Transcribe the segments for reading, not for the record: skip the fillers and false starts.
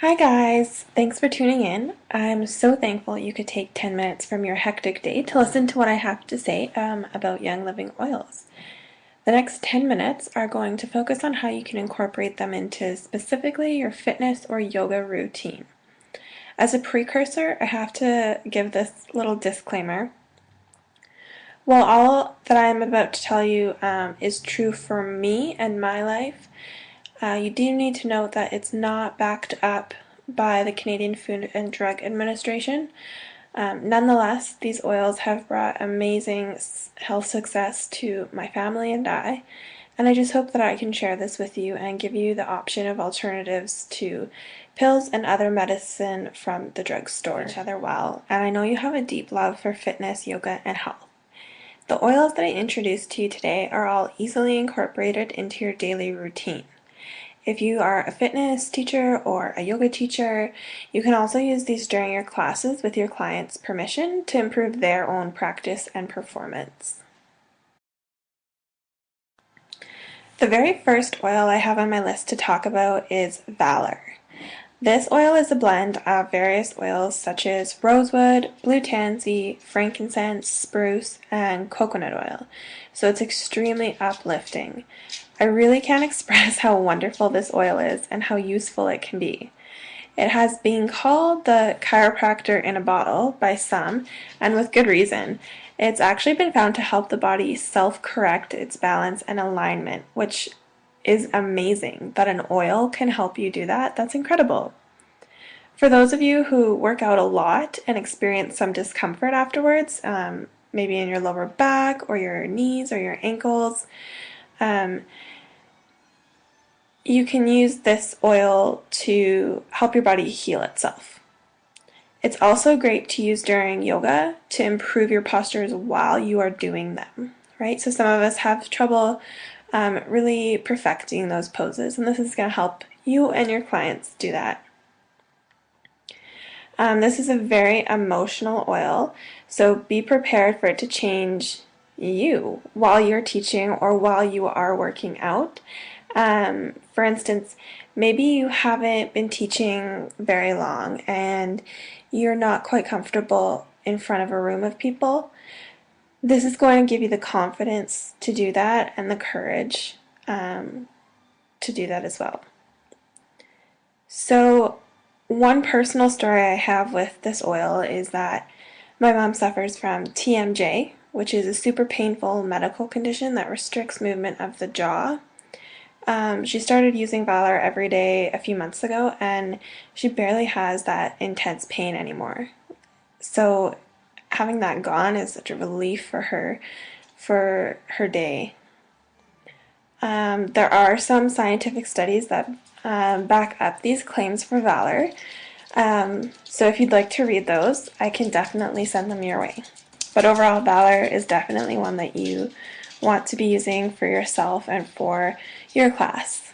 Hi guys, thanks for tuning in. I'm so thankful you could take 10 minutes from your hectic day to listen to what I have to say about Young Living Oils. The next 10 minutes are going to focus on how you can incorporate them into specifically your fitness or yoga routine. As a precursor, I have to give this little disclaimer. While all that I'm about to tell you is true for me and my life, you do need to note that it's not backed up by the Canadian Food and Drug Administration. Nonetheless, these oils have brought amazing health success to my family and I just hope that I can share this with you and give you the option of alternatives to pills and other medicine from the drugstore. Each other well, and I know you have a deep love for fitness, yoga, and health. The oils that I introduced to you today are all easily incorporated into your daily routine. If you are a fitness teacher or a yoga teacher, you can also use these during your classes with your clients' permission to improve their own practice and performance. The very first oil I have on my list to talk about is Valor. This oil is a blend of various oils such as rosewood, blue tansy, frankincense, spruce, and coconut oil, so it's extremely uplifting. I really can't express how wonderful this oil is and how useful it can be. It has been called the chiropractor in a bottle by some, and with good reason. It's actually been found to help the body self-correct its balance and alignment, which is amazing. That an oil can help you do that, that's incredible. For those of you who work out a lot and experience some discomfort afterwards, maybe in your lower back or your knees or your ankles, you can use this oil to help your body heal itself. It's also great to use during yoga to improve your postures while you are doing them, right? So some of us have trouble really perfecting those poses, and this is going to help you and your clients do that. This is a very emotional oil, so be prepared for it to change you while you're teaching or while you are working out. For instance, maybe you haven't been teaching very long and you're not quite comfortable in front of a room of people. This is going to give you the confidence to do that and the courage to do that as well. So one personal story I have with this oil is that my mom suffers from TMJ, which is a super painful medical condition that restricts movement of the jaw. She started using Valor every day a few months ago, and she barely has that intense pain anymore. So having that gone is such a relief for her day. There are some scientific studies that back up these claims for Valor. So if you'd like to read those, I can definitely send them your way. But overall, Valor is definitely one that you want to be using for yourself and for your class.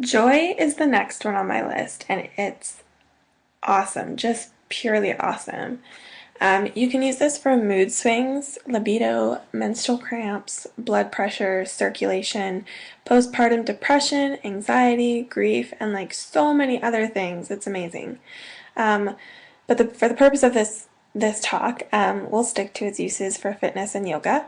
Joy is the next one on my list, and it's awesome, just purely awesome. You can use this for mood swings, libido, menstrual cramps, blood pressure, circulation, postpartum depression, anxiety, grief, and like so many other things. It's amazing. But for the purpose of this talk, we'll stick to its uses for fitness and yoga.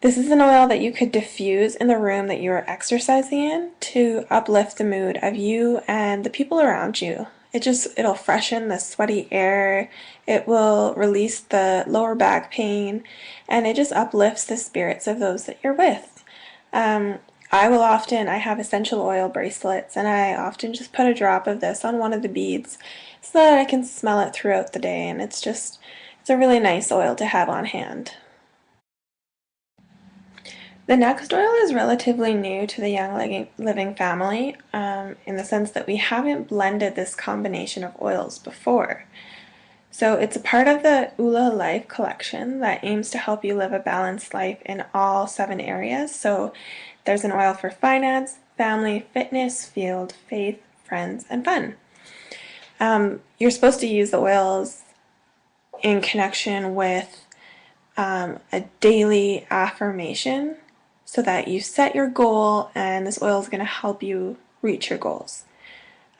This is an oil that you could diffuse in the room that you are exercising in to uplift the mood of you and the people around you. It'll freshen the sweaty air, it will release the lower back pain, and it just uplifts the spirits of those that you're with. I have essential oil bracelets, and I often just put a drop of this on one of the beads so that I can smell it throughout the day, and it's a really nice oil to have on hand. The next oil is relatively new to the Young Living family in the sense that we haven't blended this combination of oils before. So it's a part of the Ula Life collection that aims to help you live a balanced life in all 7 areas. So there's an oil for finance, family, fitness, field, faith, friends, and fun. You're supposed to use the oils in connection with a daily affirmation so that you set your goal and this oil is going to help you reach your goals.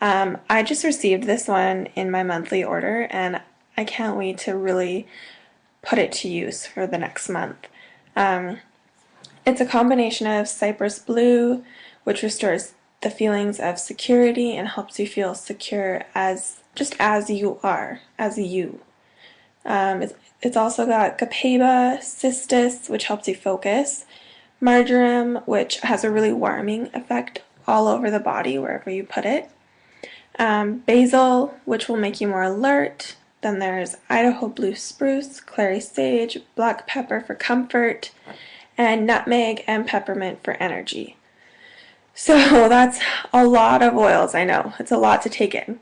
I just received this one in my monthly order and I can't wait to really put it to use for the next month. It's a combination of cypress blue, which restores the feelings of security and helps you feel secure as you are, as you. It's also got copaiba, cistus, which helps you focus, marjoram, which has a really warming effect all over the body wherever you put it, basil, which will make you more alert. Then there's Idaho blue spruce, clary sage, black pepper for comfort, and nutmeg and peppermint for energy. So that's a lot of oils, I know. It's a lot to take in.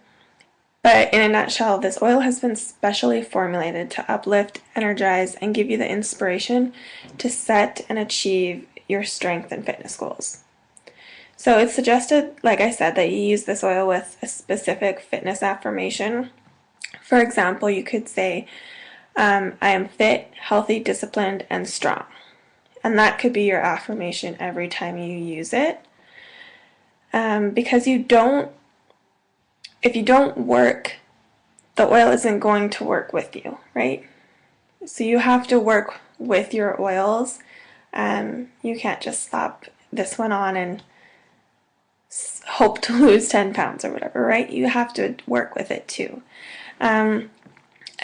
But in a nutshell, this oil has been specially formulated to uplift, energize, and give you the inspiration to set and achieve your strength and fitness goals. So it's suggested, like I said, that you use this oil with a specific fitness affirmation. For example, you could say, I am fit, healthy, disciplined, and strong. And that could be your affirmation every time you use it. Because if you don't work, the oil isn't going to work with you, right? So you have to work with your oils. You can't just slap this one on and hope to lose 10 pounds or whatever, right? You have to work with it too. A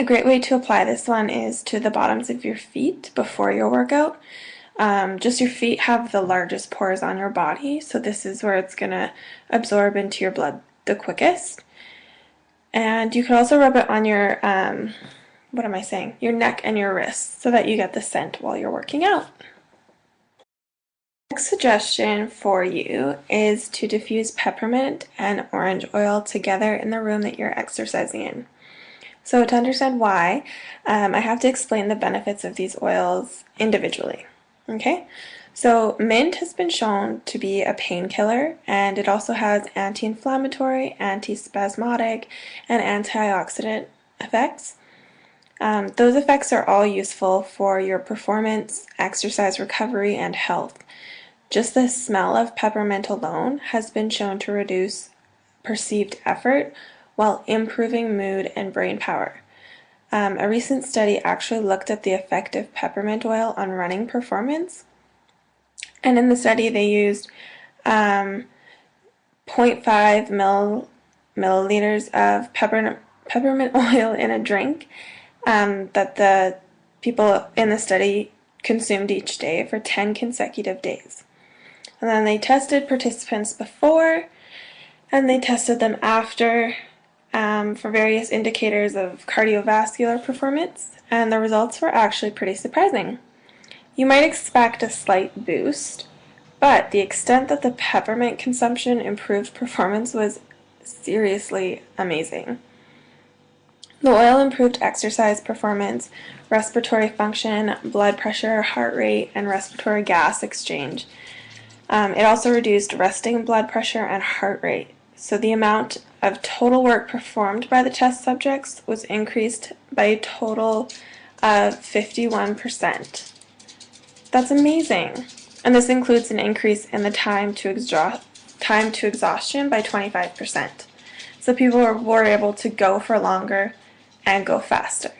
great way to apply this one is to the bottoms of your feet before your workout. Just your feet have the largest pores on your body, so this is where it's going to absorb into your blood the quickest. And you can also rub it on your, your neck and your wrists so that you get the scent while you're working out. Next suggestion for you is to diffuse peppermint and orange oil together in the room that you're exercising in. So to understand why, I have to explain the benefits of these oils individually. Okay? So mint has been shown to be a painkiller, and it also has anti-inflammatory, anti-spasmodic, and antioxidant effects. Those effects are all useful for your performance, exercise recovery, and health. Just the smell of peppermint alone has been shown to reduce perceived effort while improving mood and brain power. A recent study actually looked at the effect of peppermint oil on running performance. And in the study, they used 0.5 milliliters of peppermint oil in a drink that the people in the study consumed each day for 10 consecutive days. And then they tested participants before and they tested them after for various indicators of cardiovascular performance, and the results were actually pretty surprising. You might expect a slight boost, but the extent that the peppermint consumption improved performance was seriously amazing. The oil improved exercise performance, respiratory function, blood pressure, heart rate, and respiratory gas exchange. It also reduced resting blood pressure and heart rate. So the amount of total work performed by the test subjects was increased by a total of 51%. That's amazing. And this includes an increase in the time to exhaustion by 25%. So people were able to go for longer and go faster.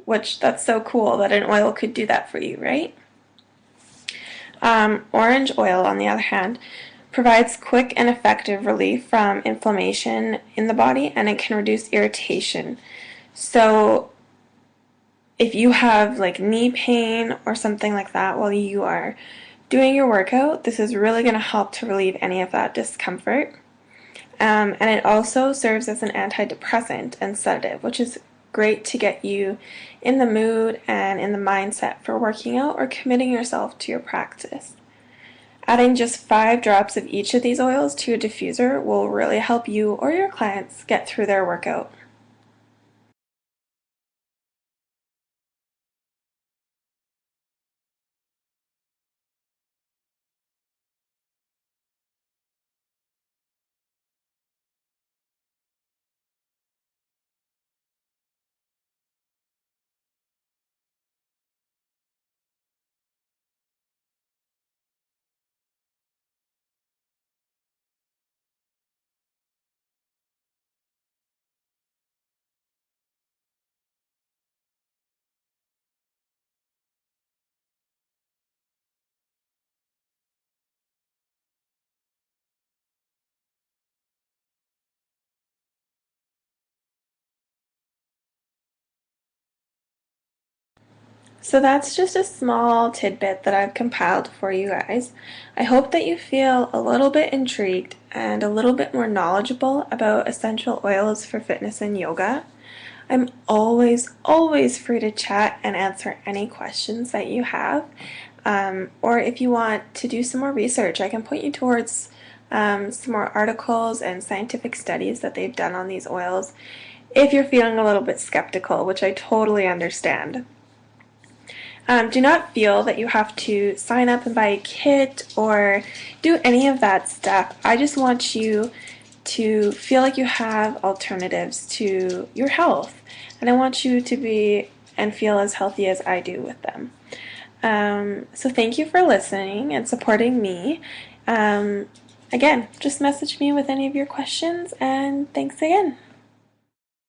Which, that's so cool that an oil could do that for you, right? Orange oil, on the other hand, provides quick and effective relief from inflammation in the body, and it can reduce irritation. So if you have like knee pain or something like that while you are doing your workout, this is really going to help to relieve any of that discomfort. And it also serves as an antidepressant and sedative, which is great to get you in the mood and in the mindset for working out or committing yourself to your practice. Adding just 5 drops of each of these oils to a diffuser will really help you or your clients get through their workout. So that's just a small tidbit that I've compiled for you guys. I hope that you feel a little bit intrigued and a little bit more knowledgeable about essential oils for fitness and yoga. I'm always free to chat and answer any questions that you have. Or if you want to do some more research, I can point you towards some more articles and scientific studies that they've done on these oils if you're feeling a little bit skeptical, which I totally understand. Do not feel that you have to sign up and buy a kit or do any of that stuff. I just want you to feel like you have alternatives to your health, and I want you to be and feel as healthy as I do with them. So thank you for listening and supporting me. Again, just message me with any of your questions, and thanks again.